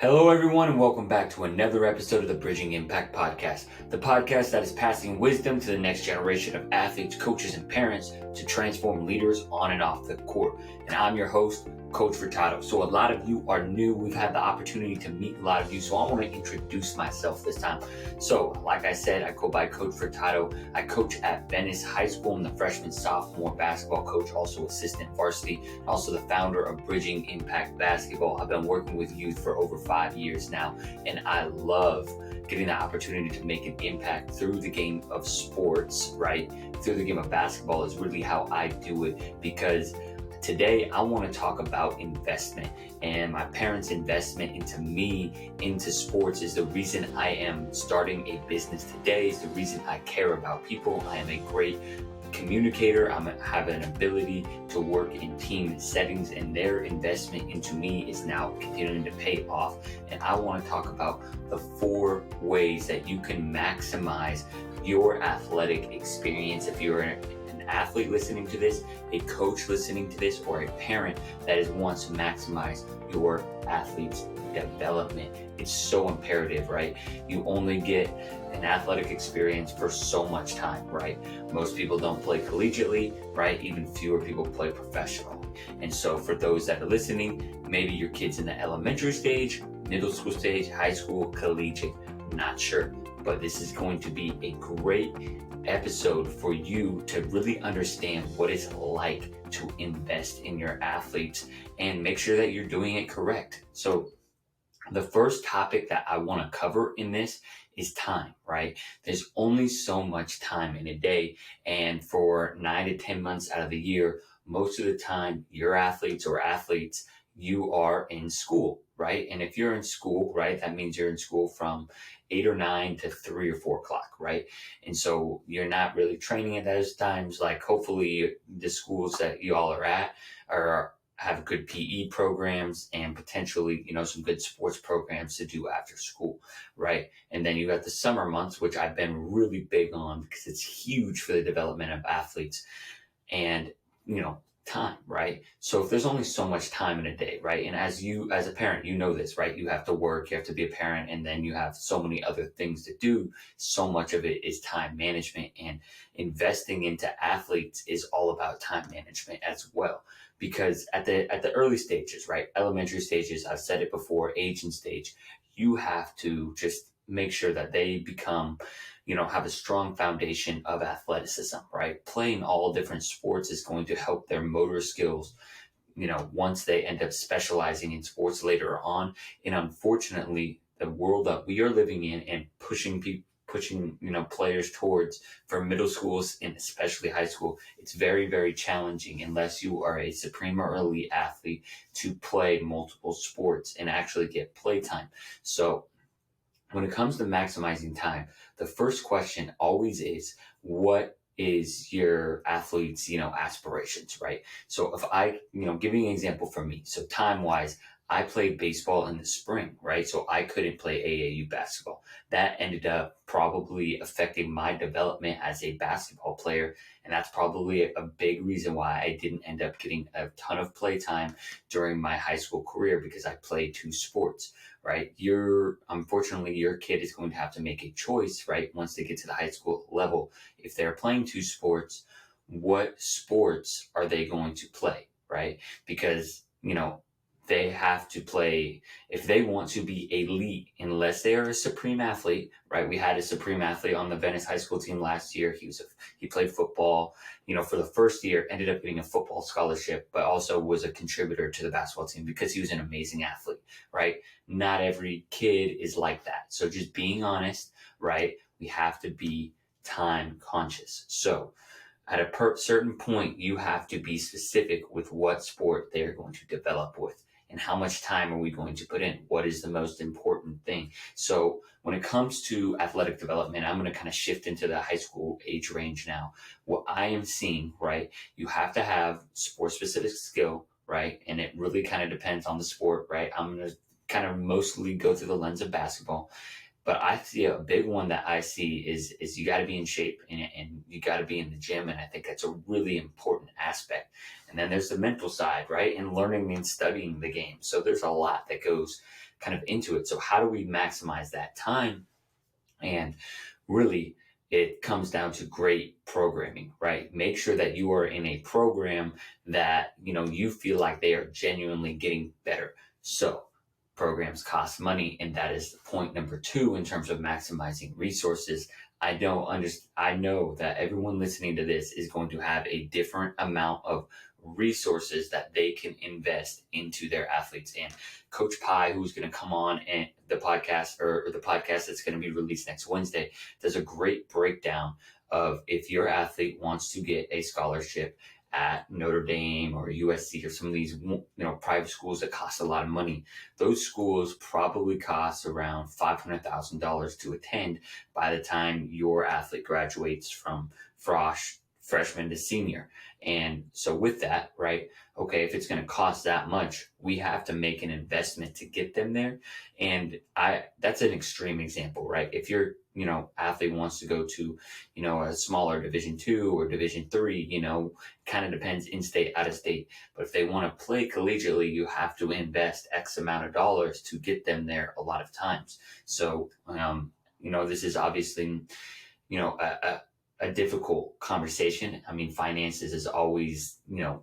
Hello, everyone, and welcome back to another episode of the Bridging Impact Podcast, the podcast that is passing wisdom to the next generation of athletes, coaches, and parents to transform leaders on and off the court. And I'm your host, Coach Furtado. So a lot of you are new. We've had the opportunity to meet a lot of you, so I want to introduce myself this time. So, like I said, I go by Coach Furtado. I coach at Venice High School. I'm the freshman, sophomore basketball coach, also assistant varsity, also the founder of Bridging Impact Basketball. I've been working with youth for over 5 years now, and I love getting the opportunity to make an impact through the game of sports, right? Through the game of basketball is really how I do it, because today I want to talk about investment, and my parents' investment into me, into sports, is the reason I am starting a business today, is the reason I care about people. I am a great communicator. I have an ability to work in team settings, and their investment into me is now continuing to pay off. And I want to talk about the 4 ways that you can maximize your athletic experience. If you're an athlete listening to this, a coach listening to this, or a parent that wants to maximize your athlete's development. It's so imperative, right? You only get an athletic experience for so much time, right? Most people don't play collegiately, right? Even fewer people play professionally. And so for those that are listening, maybe your kid's in the elementary stage, middle school stage, high school, collegiate, not sure. But this is going to be a great episode for you to really understand what it's like to invest in your athletes and make sure that you're doing it correct. So the first topic that I want to cover in this is time, right? There's only so much time in a day, and for 9 to 10 months out of the year, most of the time your athletes, you are in school, right? And if you're in school, right, that means you're in school from 8 or 9 to 3 or 4 o'clock, right? And so you're not really training at those times. Like, hopefully the schools that you all are at have good PE programs and potentially, some good sports programs to do after school, right? And then you got the summer months, which I've been really big on because it's huge for the development of athletes and, time, right? So if there's only so much time in a day, right? And as a parent, you know this, right? You have to work, you have to be a parent, and then you have so many other things to do. So much of it is time management, and investing into athletes is all about time management as well. Because at the early stages, right? Elementary stages, I've said it before, age and stage, you have to just make sure that they become, have a strong foundation of athleticism, right? Playing all different sports is going to help their motor skills, once they end up specializing in sports later on. And unfortunately, the world that we are living in and pushing players towards, for middle schools and especially high school, it's very, very challenging unless you are a supreme or elite athlete to play multiple sports and actually get play time. So when it comes to maximizing time, the first question always is, what is your athlete's, aspirations, right? So if I, giving an example for me, so time wise, I played baseball in the spring, right? So I couldn't play AAU basketball. That ended up probably affecting my development as a basketball player. And that's probably a big reason why I didn't end up getting a ton of play time during my high school career, because I played 2 sports, right? Unfortunately, your kid is going to have to make a choice, right? Once they get to the high school level, if they're playing 2 sports, what sports are they going to play, right? Because, they have to play, if they want to be elite, unless they are a supreme athlete, right? We had a supreme athlete on the Venice High School team last year. He played football, for the first year, ended up getting a football scholarship, but also was a contributor to the basketball team because he was an amazing athlete, right? Not every kid is like that. So just being honest, right? We have to be time conscious. So at a certain point, you have to be specific with what sport they're going to develop with. And how much time are we going to put in? What is the most important thing? So when it comes to athletic development, I'm going to kind of shift into the high school age range now. What I am seeing, right, you have to have sport-specific skill, right? And it really kind of depends on the sport, right? I'm going to kind of mostly go through the lens of basketball. But I see a big one that I see is you got to be in shape, and you got to be in the gym. And I think that's a really important aspect. And then there's the mental side, right? And learning and studying the game. So there's a lot that goes kind of into it. So how do we maximize that time? And really, it comes down to great programming, right? Make sure that you are in a program that, you feel like they are genuinely getting better. So programs cost money, and that is point number two in terms of maximizing resources. I know that everyone listening to this is going to have a different amount of resources that they can invest into their athletes. And Coach Pie, who's going to come on and the podcast or the podcast that's going to be released next Wednesday, does a great breakdown of if your athlete wants to get a scholarship at Notre Dame or USC or some of these, private schools that cost a lot of money. Those schools probably cost around $500,000 to attend by the time your athlete graduates from Frosh freshman to senior. And so with that, right, okay, if it's going to cost that much, we have to make an investment to get them there. And that's an extreme example, right? If your, athlete wants to go to, a smaller Division 2 or Division 3, kind of depends in-state, out-of-state. But if they want to play collegiately, you have to invest X amount of dollars to get them there a lot of times. So, this is obviously, a difficult conversation. I mean, finances is always,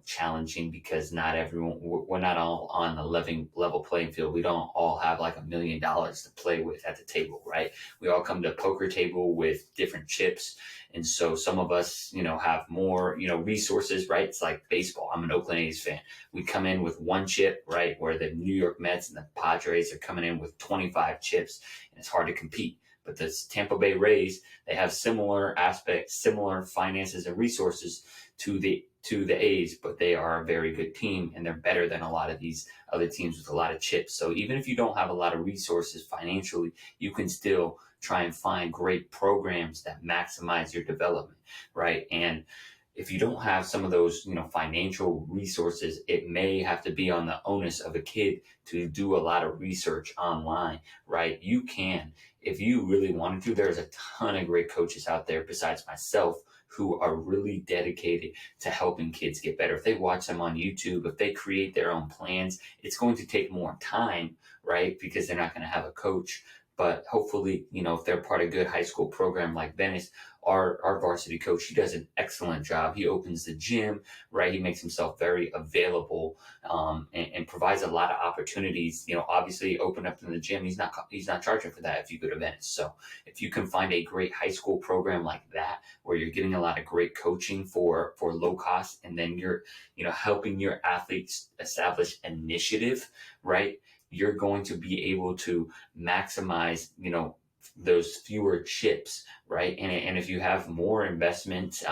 challenging because not everyone, we're not all on the level playing field. We don't all have like $1 million to play with at the table, right? We all come to a poker table with different chips. And so some of us, have more, resources, right? It's like baseball. I'm an Oakland A's fan. We come in with one chip, right? Where the New York Mets and the Padres are coming in with 25 chips, and it's hard to compete. But the Tampa Bay Rays, they have similar aspects, similar finances and resources to the A's, but they are a very good team, and they're better than a lot of these other teams with a lot of chips. So even if you don't have a lot of resources financially, you can still try and find great programs that maximize your development, right? And if you don't have some of those, financial resources, it may have to be on the onus of a kid to do a lot of research online, right? You can, if you really wanted to. There's a ton of great coaches out there besides myself who are really dedicated to helping kids get better. If they watch them on YouTube, if they create their own plans, it's going to take more time, right? Because they're not going to have a coach. But hopefully, if they're part of a good high school program like Venice, our varsity coach, he does an excellent job. He opens the gym, right? He makes himself very available, and provides a lot of opportunities. Obviously, open up in the gym. He's not charging for that if you go to Venice. So if you can find a great high school program like that, where you're getting a lot of great coaching for low cost, and then you're, helping your athletes establish initiative, right? You're going to be able to maximize, those fewer chips, right? And if you have more investment,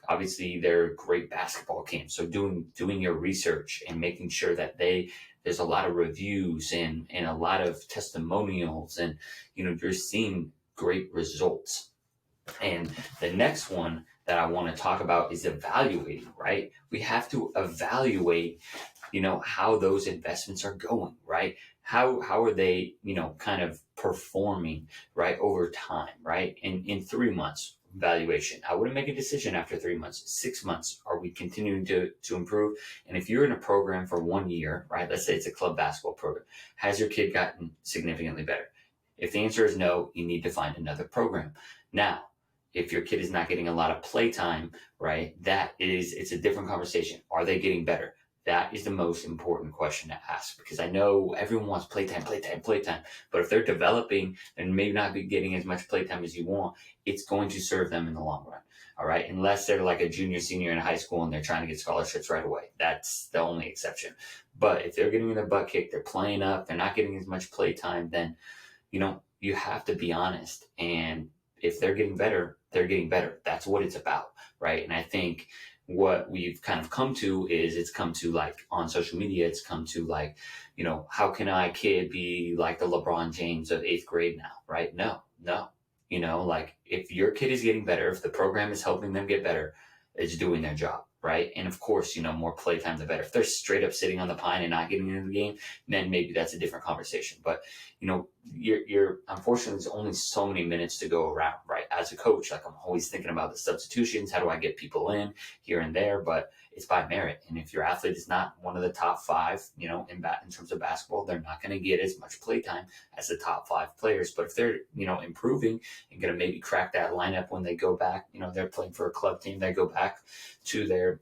obviously they're great basketball camps. So doing your research and making sure that there's a lot of reviews and a lot of testimonials, and, you're seeing great results. And the next one that I want to talk about is evaluating, right? We have to evaluate, how those investments are going, right? How are they, kind of performing, right, over time, right? In 3 months evaluation, I wouldn't make a decision after 3 months. 6 months, are we continuing to improve? And if you're in a program for 1 year, right, let's say it's a club basketball program, has your kid gotten significantly better? If the answer is no, you need to find another program. Now, if your kid is not getting a lot of play time, right, it's a different conversation. Are they getting better? That is the most important question to ask, because I know everyone wants playtime. But if they're developing and maybe not be getting as much playtime as you want, it's going to serve them in the long run. All right. Unless they're like a junior, senior in high school and they're trying to get scholarships right away. That's the only exception. But if they're getting their butt kicked, they're playing up, they're not getting as much playtime, then, you have to be honest. And if they're getting better, they're getting better. That's what it's about. Right. And I think what we've kind of come to is, it's come to like on social media, it's come to like, how can I kid be like the LeBron James of 8th grade now, right? No. Like if your kid is getting better, if the program is helping them get better, it's doing their job, right? And of course, more playtime, the better. If they're straight up sitting on the pine and not getting into the game, then maybe that's a different conversation. But, you're unfortunately, there's only so many minutes to go around, right? As a coach, like I'm always thinking about the substitutions. How do I get people in here and there? But it's by merit. And if your athlete is not one of the top five, in terms of basketball, they're not going to get as much play time as the top five players. But if they're, improving and going to maybe crack that lineup when they go back, they're playing for a club team, they go back to their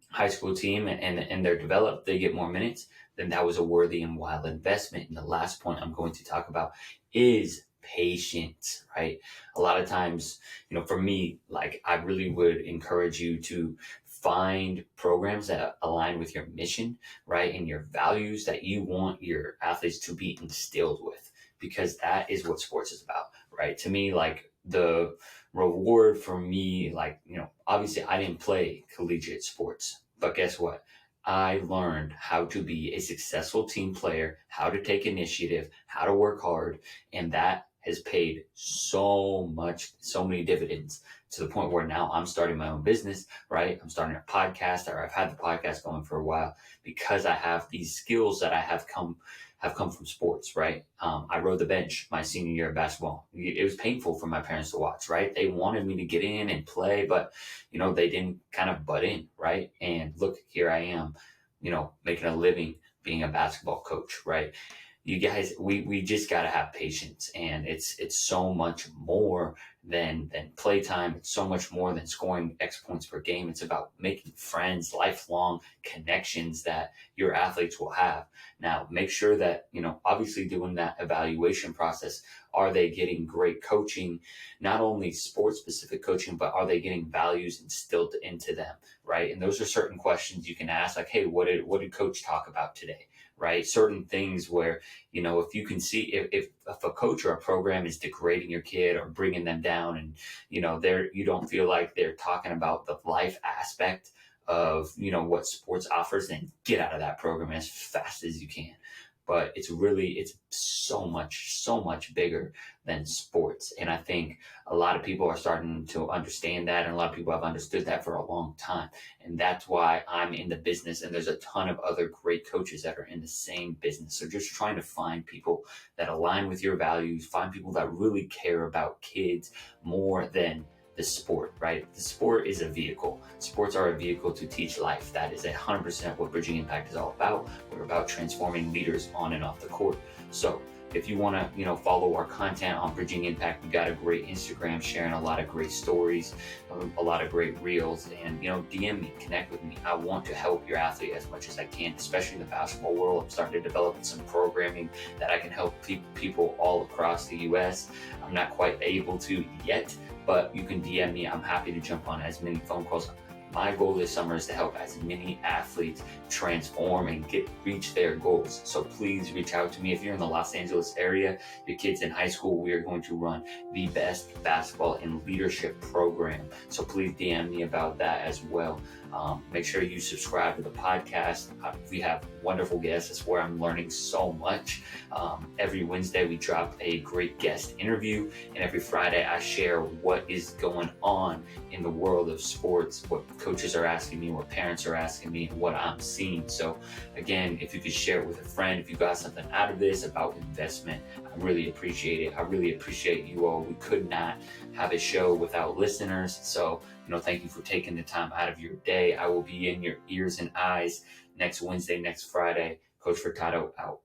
high school team and they're developed, they get more minutes, then that was a worthy and wild investment. And the last point I'm going to talk about is patience, right? A lot of times, for me, like I really would encourage you to find programs that align with your mission, right? And your values that you want your athletes to be instilled with, because that is what sports is about, right? To me, like the reward for me, like, obviously I didn't play collegiate sports, but guess what? I learned how to be a successful team player, how to take initiative, how to work hard, and that has paid so many dividends, to the point where now I'm starting my own business, right? I'm starting a podcast, or I've had the podcast going for a while, because I have these skills that have come from sports, right? I rode the bench my senior year of basketball. It was painful for my parents to watch, right? They wanted me to get in and play, but, they didn't kind of butt in, right? And look, here I am, making a living being a basketball coach, right? You guys, we just got to have patience, and it's so much more than playtime. It's so much more than scoring X points per game. It's about making friends, lifelong connections that your athletes will have. Now, make sure that, obviously doing that evaluation process, are they getting great coaching, not only sports specific coaching, but are they getting values instilled into them, right? And those are certain questions you can ask, like, hey, what did coach talk about today? Right? Certain things where, if you can see if a coach or a program is degrading your kid or bringing them down, and, you don't feel like they're talking about the life aspect of, what sports offers, then get out of that program as fast as you can. But it's so much bigger than sports. And I think a lot of people are starting to understand that, and a lot of people have understood that for a long time. And that's why I'm in the business, and there's a ton of other great coaches that are in the same business. So just trying to find people that align with your values, find people that really care about kids more than the sport, right? The sport is a vehicle. Sports are a vehicle to teach life. That is 100% what Bridging Impact is all about. We're about transforming leaders on and off the court. So if you want to, follow our content on Bridging Impact, we got a great Instagram sharing a lot of great stories, a lot of great reels, and, DM me, connect with me. I want to help your athlete as much as I can, especially in the basketball world. I'm starting to develop some programming that I can help people all across the U.S. I'm not quite able to yet, but you can DM me. I'm happy to jump on as many phone calls. My goal this summer is to help as many athletes transform and reach their goals. So please reach out to me. If you're in the Los Angeles area, your kid's in high school, we are going to run the best basketball and leadership program. So please DM me about that as well. Make sure you subscribe to the podcast. We have wonderful guests. It's where I'm learning so much. Every Wednesday we drop a great guest interview, and every Friday I share what is going on in the world of sports, what coaches are asking me, what parents are asking me, and what I'm seeing. So again, if you could share it with a friend, if you got something out of this about investment, I really appreciate it. I really appreciate you all. We could not have a show without listeners. So, thank you for taking the time out of your day. I will be in your ears and eyes next Wednesday, next Friday. Coach Furtado out.